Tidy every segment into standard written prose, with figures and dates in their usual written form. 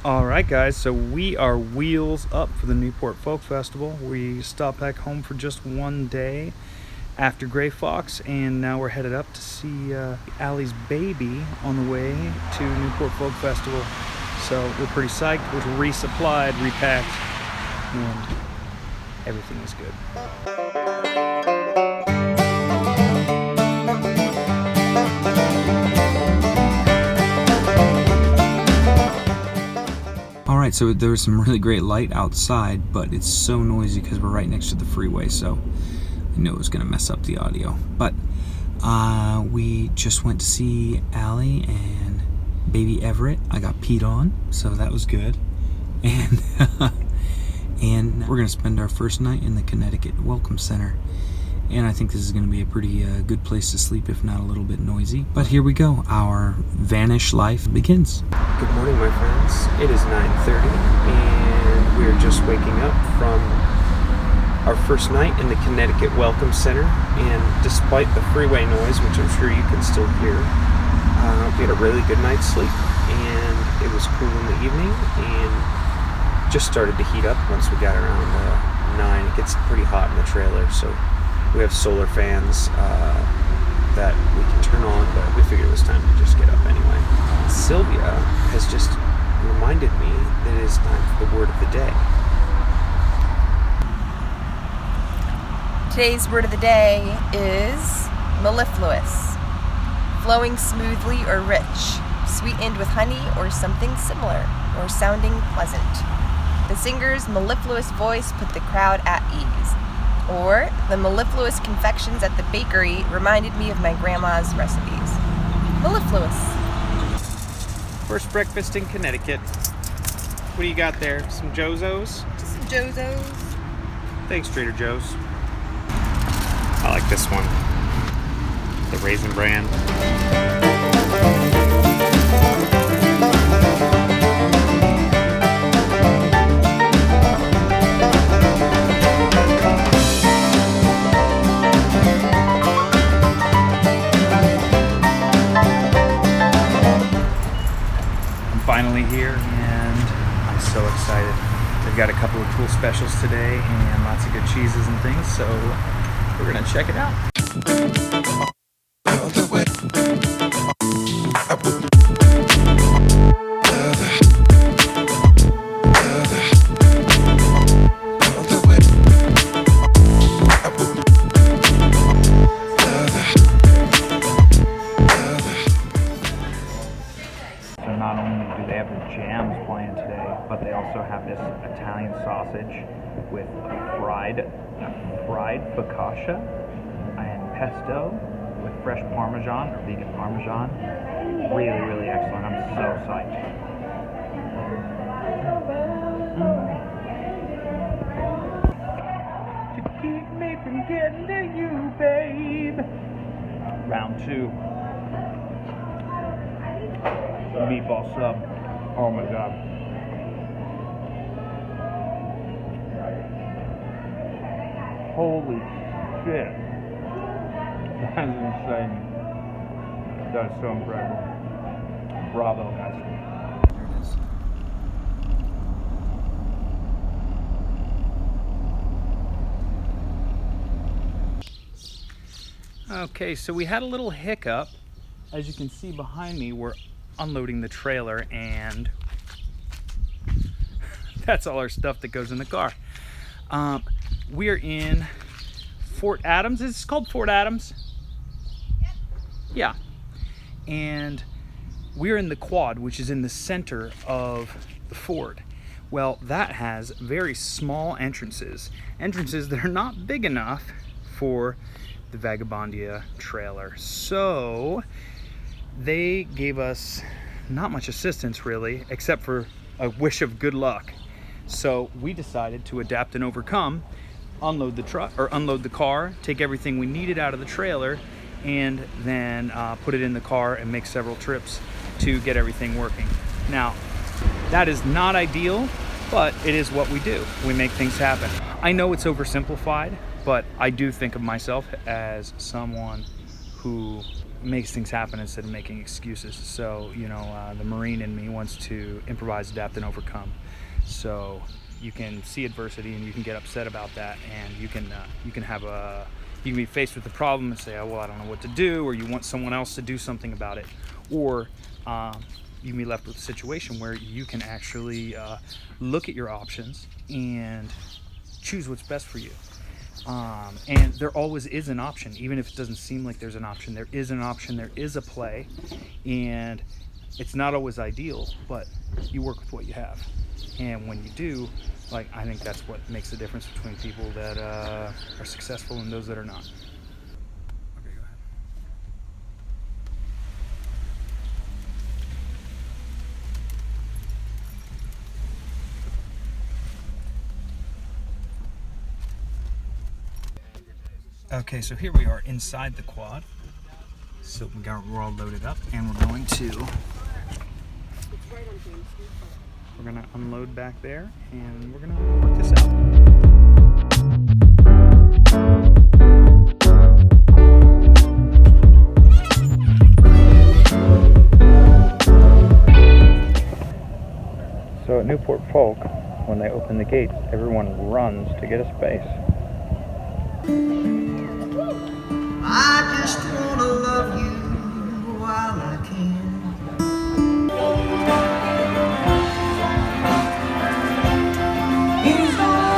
Alright guys, so we are wheels up for the Newport Folk Festival. We stopped back home for just one day after Gray Fox, and now we're headed up to see Allie's baby on the way to Newport Folk Festival. So we're pretty psyched. We're resupplied, repacked, and everything is good. Alright, so there was some really great light outside, but it's so noisy because we're right next to the freeway, so I knew it was going to mess up the audio. But we just went to see Allie and baby Everett. I got peed on, so that was good. And and we're going to spend our first night in the Connecticut Welcome Center. And I think this is going to be a pretty good place to sleep, if not a little bit noisy. But here we go. Our vanish life begins. Good morning, my friends. It is 9:30, and we're just waking up from our first night in the Connecticut Welcome Center. And despite the freeway noise, which I'm sure you can still hear, we had a really good night's sleep. And it was cool in the evening, and just started to heat up once we got around 9. It gets pretty hot in the trailer, so we have solar fans that we can turn on, but we figured it was time to just get up anyway. Sylvia has just reminded me that it is time for the word of the day. Today's word of the day is mellifluous. Flowing smoothly or rich, sweetened with honey or something similar, or sounding pleasant. The singer's mellifluous voice put the crowd at ease. Or, the mellifluous confections at the bakery reminded me of my grandma's recipes. Mellifluous. First breakfast in Connecticut. What do you got there? Some Jozos? Just some Jozos. Thanks, Trader Joe's. I like this one. The Raisin Bran. Finally here, and I'm so excited. They've got a couple of cool specials today and lots of good cheeses and things, so we're gonna check it out. Not only do they have the jams playing today, but they also have this Italian sausage with fried focaccia and pesto with fresh Parmesan or vegan Parmesan. Really, really excellent. I'm so psyched. To keep me from getting to you, babe. Round 2. Meatball sub. Oh my god. Holy shit. That is insane. That is so incredible. Bravo, guys. There it is. Okay, so we had a little hiccup. As you can see behind me, we're unloading the trailer, and that's all our stuff that goes in the car. We're in Fort Adams. Is it called Fort Adams? Yep. Yeah. And we're in the quad, which is in the center of the fort. Well, that has very small entrances that are not big enough for the Vagabondia trailer. So they gave us not much assistance really, except for a wish of good luck. So we decided to adapt and overcome, unload the truck or unload the car, take everything we needed out of the trailer, and then put it in the car and make several trips to get everything working. Now, that is not ideal, but it is what we do. We make things happen. I know it's oversimplified, but I do think of myself as someone who makes things happen instead of making excuses. So, you know, the Marine in me wants to improvise, adapt, and overcome. So you can see adversity and you can get upset about that, and you can be faced with the problem and say, oh, well, I don't know what to do, or you want someone else to do something about it, or you can be left with a situation where you can actually look at your options and choose what's best for you. And there always is an option, even if it doesn't seem like there's an option. There is an option, there is a play, and it's not always ideal, but you work with what you have. And when you do, like, I think that's what makes the difference between people that are successful and those that are not. Okay, go ahead. Okay, so here we are inside the quad. So we're all loaded up, and we're going to unload back there, and we're gonna work this out. So at Newport Folk, when they open the gates, everyone runs to get a space. I just wanna love you while I can. He's gonna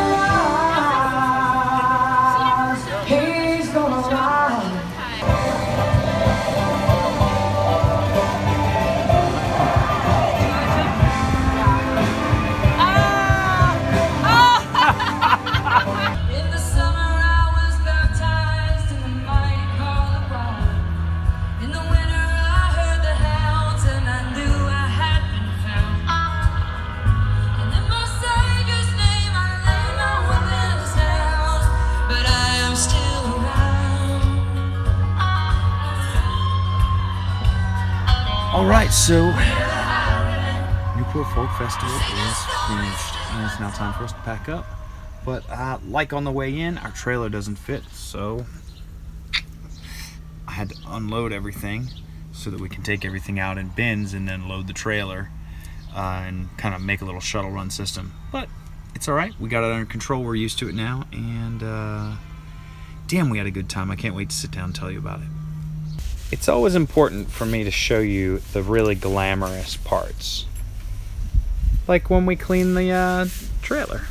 rise, he's gonna rise. In the summer I was baptized in the mighty call of God. In the winter I heard the hounds and I knew I had been found. And in my Savior's name I lay my weapons down, but I am still around. All right, so Newport Folk Festival is finished, and it's now time for us to pack up. But like on the way in, our trailer doesn't fit, so I had to unload everything so that we can take everything out in bins and then load the trailer and kind of make a little shuttle run system. But it's all right. We got it under control. We're used to it now, and damn, we had a good time. I can't wait to sit down and tell you about it. It's always important for me to show you the really glamorous parts, like when we clean the trailer.